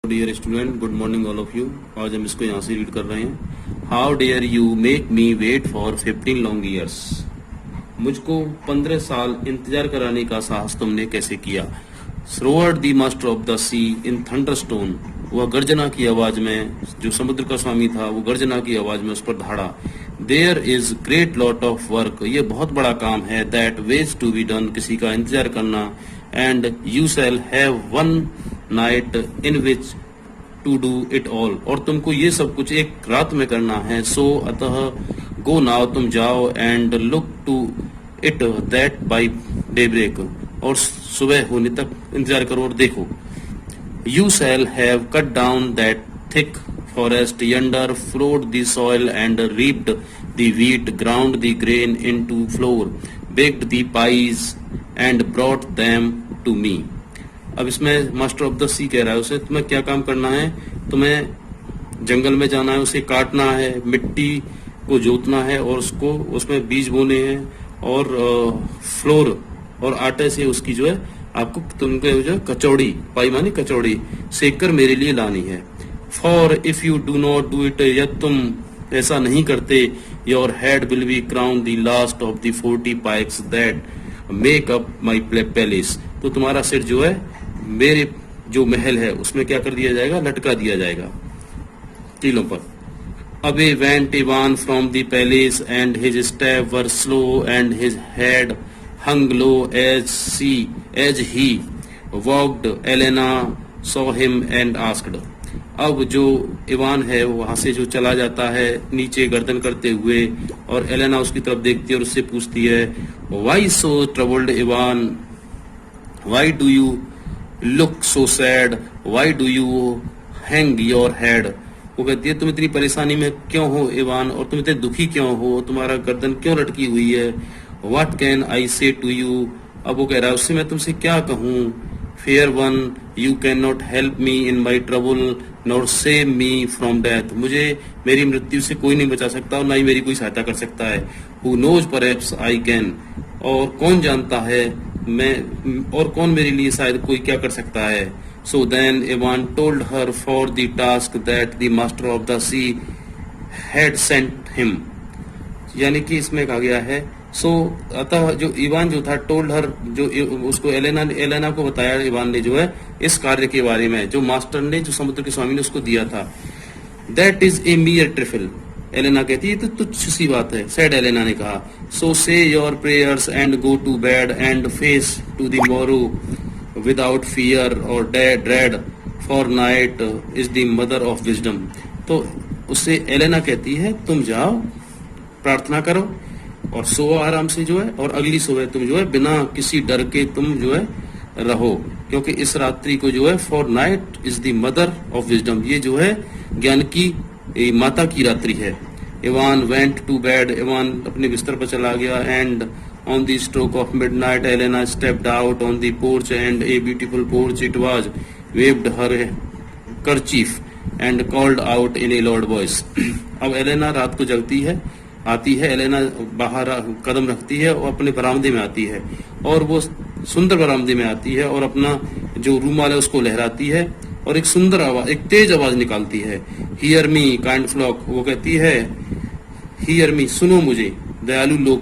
Dear student, good morning all of you. आज हम इसको यहाँ से रीड कर रहे हैं। How dare you make me wait for 15 long years. मुझको 15 साल इंतजार कराने का साहस तुमने कैसे किया। रोअर्ड द मास्टर ऑफ द सी इन थंडरस्टोन। वह गर्जना की आवाज में, जो समुद्र का स्वामी था, वो गर्जना की आवाज में उस पर धाड़ा। There is great lot of work. ये बहुत बड़ा काम है। That was to be done, किसी का इंतजार करना। And you shall have one night in which to do it all. और तुमको ये सब कुछ एक रात में करना है। सो अतः गो नाउ, तुम जाओ। And look to it that by daybreak, और सुबह होने तक इंतजार करो और देखो। You shall have cut down that thick forest yonder, flowed the soil and reaped the wheat, ground the grain into flour, baked the pies and brought them to me। अब इसमें मास्टर ऑफ द सी कह रहा है उसे, तुम्हें क्या काम करना है। तुम्हें जंगल में जाना है, उसे काटना है, मिट्टी को जोतना है और उसको उसमें बीज बोने हैं, और फ्लोर और आटे से उसकी जो है आपको तुमको जो कचौड़ी, पाई मानी कचौड़ी, सेक कर मेरे लिए लानी है। For if you do not do it, यदि तुम ऐसा नहीं करते, your head will be crown the last of the 40 Pikes that make up my palace. तो तुम्हारा सिर जो है मेरे जो महल है उसमें क्या कर दिया जाएगा, लटका दिया जाएगा टीलों पर। Away went Ivan from the palace and his step were slow and his head hung low as he walked। Elena saw him and asked। अब जो इवान है वहां से जो चला जाता है नीचे गर्दन करते हुए, और एलेना उसकी तरफ देखती है और उससे पूछती है, why so troubled Ivan, why do you look so sad, why do you hang your head. वो कहती है, तुम इतनी परेशानी में क्यों हो इवान, और तुम इतने दुखी क्यों हो, तुम्हारा गर्दन क्यों लटकी हुई है। What can I say to you? अब वो कह रहा है, उससे मैं तुमसे क्या कहूँ। Fair one, you cannot help me in my trouble, nor save me from death। मुझे मेरी मृत्यु से कोई नहीं बचा सकता और ना ही मेरी कोई सहायता कर सकता है। Who knows, perhaps I can। और कौन जानता है मैं, और कौन मेरे लिए शायद कोई क्या कर सकता है। So then Ivan told her for the task that the master of the sea had sent him। यानी कि इसमें कहा गया है, अतः जो इवान जो था, टोल्ड हर, जो उसको एलेना को बताया इवान ने जो है इस कार्य के बारे में जो मास्टर ने, जो समुद्र के स्वामी ने उसको दिया था। That is a मियर trifle. Elena कहती है तो तुच्छ सी बात है, सैड एलेना ने कहा। So say your prayers and go to bed and face to the morrow without fear और dread, for night is the mother of wisdom. तो उससे एलेना कहती है, तुम जाओ, प्रार्थना करो और सो आराम से जो है, और अगली सुबह तुम जो है बिना किसी डर के तुम जो है रहो, क्योंकि इस रात्रि को जो है, for night is the mother of wisdom, ये जो है ज्ञान की माता की रात्रि है। Ivan went to bed, Ivan अपने बिस्तर पर चला गया। And on the stroke of midnight Elena stepped out on the porch and a beautiful porch it was, waved her kerchief and called out in a loud voice. अब Elena रात को जगती है, आती है, एलेना बाहर कदम रखती है और अपने बरामदे में आती है, और वो सुंदर बरामदे में आती है और अपना जो रूमाल है उसको लहराती है और एक सुंदर आवाज, एक तेज आवाज निकालती है। Hear me kind flock. वो कहती है, हियर मी, सुनो मुझे दयालु लोग,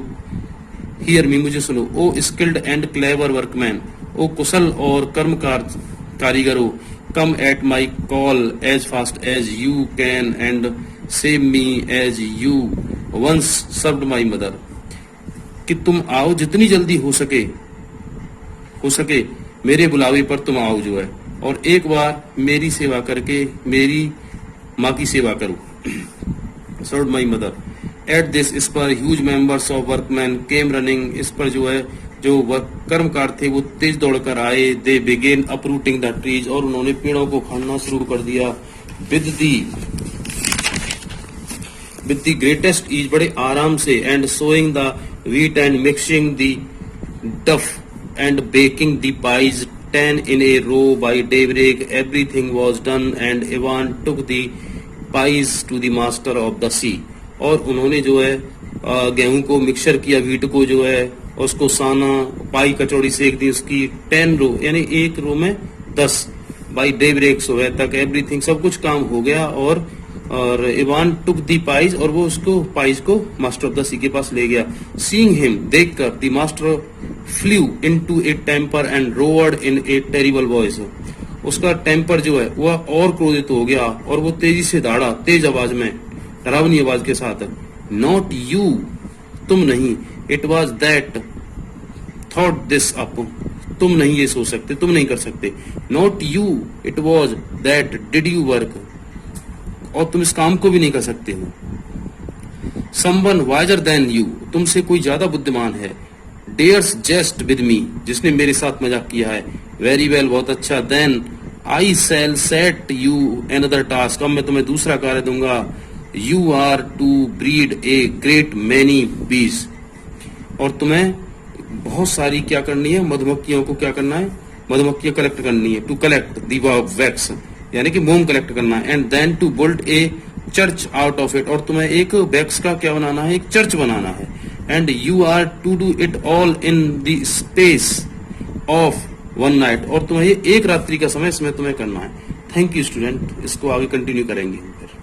हियर मी, मुझे सुनो। O skilled and clever workman, ओ कुशल और कर्मकार कारीगरों, come at my call as fast as you can and save me as you once served my mother. कि तुम आओ, जितनी जल्दी हो सके मेरे बुलावे पर तुम आओ जो है, और एक बार मेरी सेवा करके मेरी माँ की सेवा करो। Served my mother. At this, इस पर huge members of workman came running. इस पर जो है जो कर्मकार थे वो तेज दौड़कर आए। दे बिगेन अपरूटिंग द ट्रीज, और उन्होंने पेड़ों को उखाड़ना शुरू कर दिया। विद द ग्रेटेस्ट ईज, बड़े आराम से। And sowing the wheat and mixing the dough and baking the pies 10 in a row by daybreak, everything was done and Ivan took the pies to the master of the sea। और उन्होंने जो है गेहूं को mixer किया, wheat को जो है उसको साना, पाई कचौड़ी सेक दी, उसकी 10 रो, यानी एक रो में 10 बाई डे ब्रेक, सुबह तक एवरीथिंग सब कुछ काम हो गया। और इवान टुक दी पाइज, और वो उसको पाइज को मास्टर ऑफ द सी के पास ले गया। सीइंग हिम, देखकर, the master flew into a temper and roared in a terrible voice. उसका टेम्पर जो है वह और क्रोधित हो गया और वो तेजी से दौड़ा, तेज आवाज में, डरावनी आवाज के साथ, नॉट यू, तुम नहीं, it was that thought this up, तुम नहीं ये सोच सकते, तुम नहीं कर सकते, not you, it was that did you work, और तुम इस काम को भी नहीं कर सकते हो। समवन वाइजर देन यू, तुमसे कोई ज्यादा बुद्धिमान है। डेयर्स जेस्ट विद मी, जिसने मेरे साथ मजाक किया है। वेरी वेल, बहुत अच्छा। Then I shall set you another task, अब मैं तुम्हें दूसरा कार्य दूंगा। You are to breed a great many bees, और तुम्हें बहुत सारी क्या करनी है, मधुमक्खियों को क्या करना है, मधुमक्खियां कलेक्ट करनी है। टू कलेक्ट दी वैक्स, यानी कि मोम कलेक्ट करना है। And then to build a church out of it, और तुम्हें एक वैक्स का क्या बनाना है, एक चर्च बनाना है। And you are to do it all in the space of one night, और तुम्हें एक रात्रि का समय इसमें तुम्हें करना है। थैंक यू स्टूडेंट, इसको आगे कंटिन्यू करेंगे फिर।